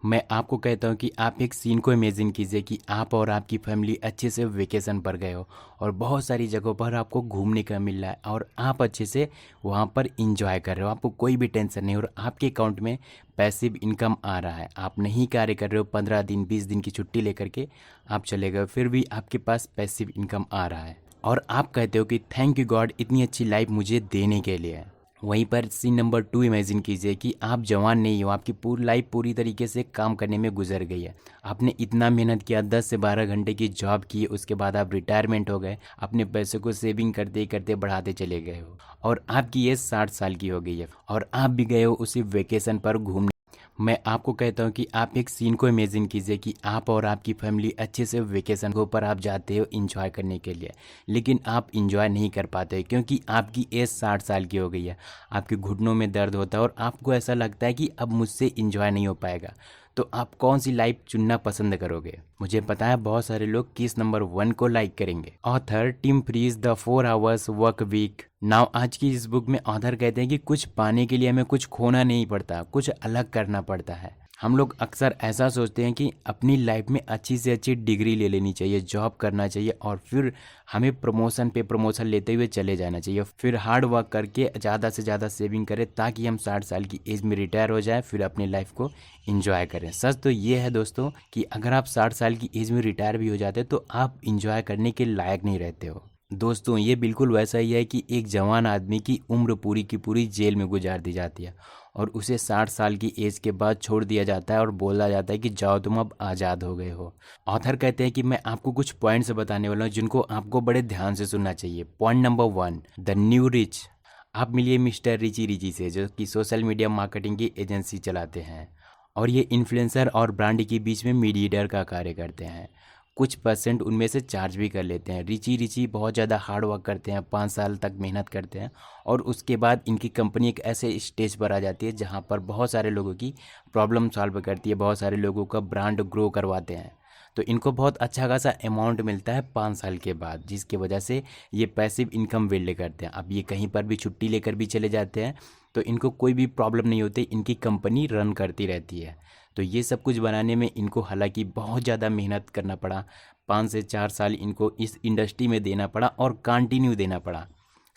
मैं आपको कहता हूँ कि आप एक सीन को इमेजिन कीजिए कि आप और आपकी फैमिली अच्छे से वेकेशन पर गए हो और बहुत सारी जगहों पर आपको घूमने का मिल रहा है और आप अच्छे से वहाँ पर इंजॉय कर रहे हो। आपको कोई भी टेंशन नहीं और आपके अकाउंट में पैसिव इनकम आ रहा है। आप नहीं कार्य कर रहे हो, 15 दिन 20 दिन की छुट्टी लेकर के आप चले गए, फिर भी आपके पास पैसिव इनकम आ रहा है और आप कहते हो कि थैंक यू गॉड इतनी अच्छी लाइफ मुझे देने के लिए। वहीं पर सीन नंबर 2 इमेजिन कीजिए कि आप जवान नहीं हो, आपकी पूरी लाइफ पूरी तरीके से काम करने में गुजर गई है। आपने इतना मेहनत किया, 10 से 12 घंटे की जॉब की, उसके बाद आप रिटायरमेंट हो गए, अपने पैसों को सेविंग करते करते बढ़ाते चले गए हो और आपकी एज 60 साल की हो गई है और आप भी गए हो उसी वेकेशन पर घूमने। मैं आपको कहता हूँ कि आप एक सीन को इमेजिन कीजिए कि आप और आपकी फैमिली अच्छे से वेकेशन के ऊपर आप जाते हो इंजॉय करने के लिए, लेकिन आप इंजॉय नहीं कर पाते क्योंकि आपकी एज 60 साल की हो गई है, आपके घुटनों में दर्द होता है और आपको ऐसा लगता है कि अब मुझसे इंजॉय नहीं हो पाएगा। तो आप कौन सी लाइफ चुनना पसंद करोगे? मुझे पता है बहुत सारे लोग किस नंबर 1 को लाइक करेंगे। Author Tim Ferriss the 4 hours work week. Now आज की इस बुक में ऑथर कहते हैं कि कुछ पाने के लिए हमें कुछ खोना नहीं पड़ता, कुछ अलग करना पड़ता है। हम लोग अक्सर ऐसा सोचते हैं कि अपनी लाइफ में अच्छी से अच्छी डिग्री ले लेनी चाहिए, जॉब करना चाहिए और फिर हमें प्रमोशन पे प्रमोशन लेते हुए चले जाना चाहिए, फिर हार्ड वर्क करके ज़्यादा से ज़्यादा सेविंग करें ताकि हम 60 साल की एज में रिटायर हो जाए, फिर अपनी लाइफ को इंजॉय करें। सच तो ये है दोस्तों कि अगर आप 60 साल की एज में रिटायर भी हो जाते तो आप इंजॉय करने के लायक नहीं रहते हो। दोस्तों ये बिल्कुल वैसा ही है कि एक जवान आदमी की उम्र पूरी की पूरी जेल में गुजार दी जाती है और उसे 60 साल की एज के बाद छोड़ दिया जाता है और बोला जाता है कि जाओ तुम अब आज़ाद हो गए हो। ऑथर कहते हैं कि मैं आपको कुछ पॉइंट्स बताने वाला हूँ जिनको आपको बड़े ध्यान से सुनना चाहिए। Point number 1, the new rich. आप मिलिए मिस्टर रिची रिची से, जो कि सोशल मीडिया मार्केटिंग की एजेंसी चलाते हैं और ये इन्फ्लुएंसर और ब्रांड के बीच में मीडिएटर का कार्य करते हैं। कुछ परसेंट उनमें से चार्ज भी कर लेते हैं। रिची रिची बहुत ज़्यादा हार्ड वर्क करते हैं, 5 साल तक मेहनत करते हैं और उसके बाद इनकी कंपनी एक ऐसे स्टेज पर आ जाती है जहां पर बहुत सारे लोगों की प्रॉब्लम सॉल्व करती है, बहुत सारे लोगों का ब्रांड ग्रो करवाते हैं। तो इनको बहुत अच्छा खासा अमाउंट मिलता है 5 साल के बाद, जिसकी वजह से ये पैसिव इनकम बिल्ड करते हैं। अब ये कहीं पर भी छुट्टी लेकर भी चले जाते हैं तो इनको कोई भी प्रॉब्लम नहीं होती, इनकी कंपनी रन करती रहती है। तो ये सब कुछ बनाने में इनको हालांकि बहुत ज़्यादा मेहनत करना पड़ा, 5 से 4 साल इनको इस इंडस्ट्री में देना पड़ा और कंटिन्यू देना पड़ा।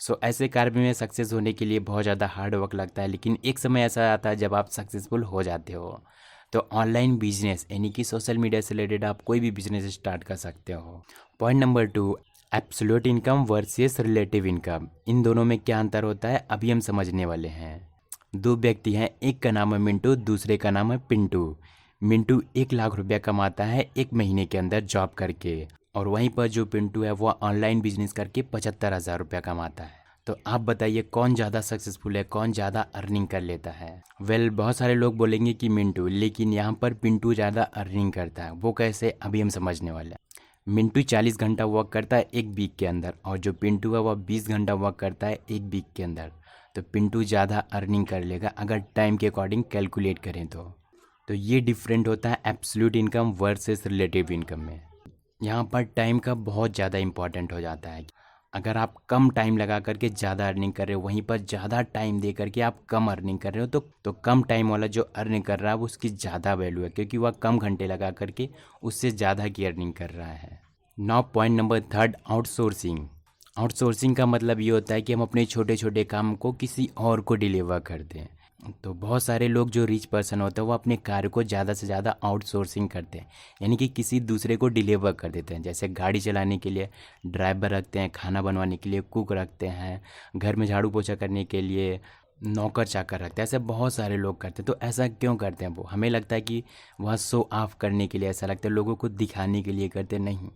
सो ऐसे कार्य में सक्सेस होने के लिए बहुत ज़्यादा हार्ड वर्क लगता है, लेकिन एक समय ऐसा आता है जब आप सक्सेसफुल हो जाते हो। तो ऑनलाइन बिजनेस यानी कि सोशल मीडिया से रिलेटेड आप कोई भी बिजनेस स्टार्ट कर सकते हो। Point number 2, absolute income versus relative income. इन दोनों में क्या अंतर होता है अभी हम समझने वाले हैं। दो व्यक्ति हैं, एक का नाम है मिंटू, दूसरे का नाम है पिंटू। मिंटू 1 लाख रुपया कमाता है एक महीने के अंदर जॉब करके और वहीं पर जो पिंटू है वो ऑनलाइन बिजनेस करके 75,000 रुपया कमाता है। तो आप बताइए कौन ज़्यादा सक्सेसफुल है, कौन ज़्यादा अर्निंग कर लेता है? बहुत सारे लोग बोलेंगे कि मिंटू, लेकिन यहाँ पर पिंटू ज़्यादा अर्निंग करता है। वो कैसे, अभी हम समझने वाले हैं। मिंटू 40 घंटा वर्क करता है एक वीक के अंदर और जो पिंटू है वह 20 घंटा वर्क करता है एक वीक के अंदर। तो पिंटू ज़्यादा अर्निंग कर लेगा अगर टाइम के अकॉर्डिंग कैलकुलेट करें तो ये डिफरेंट होता है absolute income versus relative income में। यहाँ पर टाइम का बहुत ज़्यादा इंपॉर्टेंट हो जाता है। अगर आप कम टाइम लगा करके ज़्यादा अर्निंग कर रहे हो, वहीं पर ज़्यादा टाइम दे करके आप कम अर्निंग कर रहे हो तो कम टाइम वाला जो अर्निंग कर रहा है वो उसकी ज़्यादा वैल्यू है क्योंकि वह कम घंटे लगा करके उससे ज़्यादा की अर्निंग कर रहा है। Now point number 3, outsourcing. Outsourcing का मतलब ये होता है कि हम अपने छोटे छोटे काम को किसी और को डिलीवर कर दें। तो बहुत सारे लोग जो रिच पर्सन होते हैं वो अपने कार्य को ज़्यादा से ज़्यादा आउटसोर्सिंग करते हैं, यानी कि किसी दूसरे को डिलीवर कर देते हैं। जैसे गाड़ी चलाने के लिए ड्राइवर रखते हैं, खाना बनवाने के लिए कुक रखते हैं, घर में झाड़ू पोछा करने के लिए नौकर चाकर रखते हैं। ऐसे बहुत सारे लोग करते हैं। तो ऐसा क्यों करते हैं? वो हमें लगता है कि वह शो ऑफ करने के लिए ऐसा लगता है, लोगों को दिखाने के लिए करते नहीं।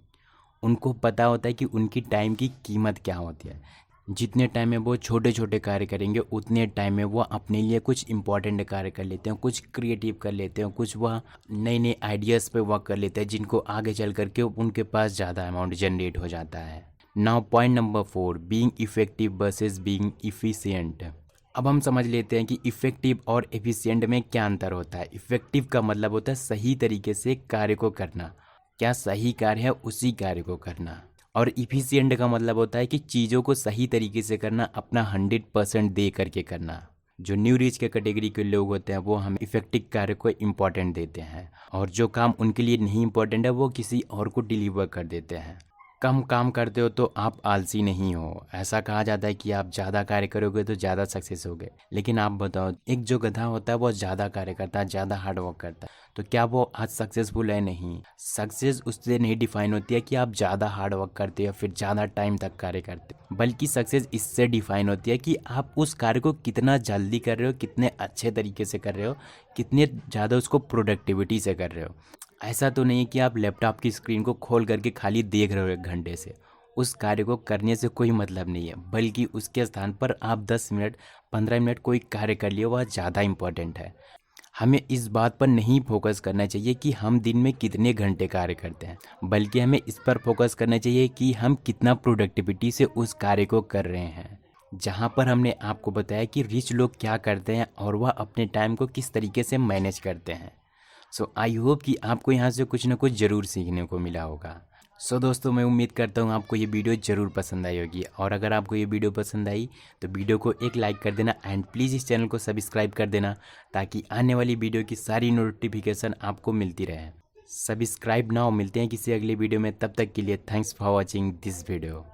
उनको पता होता है कि उनकी टाइम की कीमत क्या होती है। जितने टाइम में वो छोटे छोटे कार्य करेंगे उतने टाइम में वो अपने लिए कुछ इंपॉर्टेंट कार्य कर लेते हैं, कुछ क्रिएटिव कर लेते हैं, कुछ वह नए नए आइडियाज़ पे वर्क कर लेते हैं जिनको आगे चल करके उनके पास ज़्यादा अमाउंट जनरेट हो जाता है। Now point number 4, being effective versus being efficient. अब हम समझ लेते हैं कि इफेक्टिव और एफिशिएंट में क्या अंतर होता है। इफेक्टिव का मतलब होता है सही तरीके से कार्य को करना, क्या सही कार्य है उसी कार्य को करना। और इफिशिएंट का मतलब होता है कि चीज़ों को सही तरीके से करना, अपना 100% दे करके करना। जो न्यू रीच के कैटेगरी के लोग होते हैं वो हमें इफेक्टिव कार्य को इम्पोर्टेंट देते हैं, और जो काम उनके लिए नहीं इम्पोर्टेंट है वो किसी और को डिलीवर कर देते हैं। कम काम करते हो तो आप आलसी नहीं हो। ऐसा कहा जाता है कि आप ज़्यादा कार्य करोगे तो ज़्यादा सक्सेस होगे, लेकिन आप बताओ, एक जो गधा होता है वो ज़्यादा कार्य करता है, ज़्यादा हार्ड वर्क करता है, तो क्या वो आज सक्सेसफुल है? नहीं। सक्सेस उससे नहीं डिफाइन होती है कि आप ज़्यादा हार्ड वर्क करते हो या फिर ज़्यादा टाइम तक कार्य करते हो, बल्कि सक्सेस इससे डिफाइन होती है कि आप उस कार्य को कितना जल्दी कर रहे हो, कितने अच्छे तरीके से कर रहे हो, कितने ज़्यादा उसको प्रोडक्टिविटी से कर रहे हो। ऐसा तो नहीं है कि आप लैपटॉप की स्क्रीन को खोल करके खाली देख रहे हो 1 घंटे से। उस कार्य को करने से कोई मतलब नहीं है, बल्कि उसके स्थान पर आप 10 मिनट 15 मिनट कोई कार्य कर लिए, वह ज़्यादा इम्पोर्टेंट है। हमें इस बात पर नहीं फोकस करना चाहिए कि हम दिन में कितने घंटे कार्य करते हैं, बल्कि हमें इस पर फोकस करना चाहिए कि हम कितना प्रोडक्टिविटी से उस कार्य को कर रहे हैं। जहाँ पर हमने आपको बताया कि रिच लोग क्या करते हैं और वह अपने टाइम को किस तरीके से मैनेज करते हैं। सो आई होप कि आपको यहाँ से कुछ ना कुछ ज़रूर सीखने को मिला होगा। सो दोस्तों, मैं उम्मीद करता हूँ आपको ये वीडियो ज़रूर पसंद आई होगी, और अगर आपको ये वीडियो पसंद आई तो वीडियो को एक लाइक कर देना, एंड प्लीज़ इस चैनल को सब्सक्राइब कर देना, ताकि आने वाली वीडियो की सारी नोटिफिकेशन आपको मिलती रहे। सब्सक्राइब नाउ, मिलते हैं किसी अगले वीडियो में, तब तक के लिए thanks for watching this video.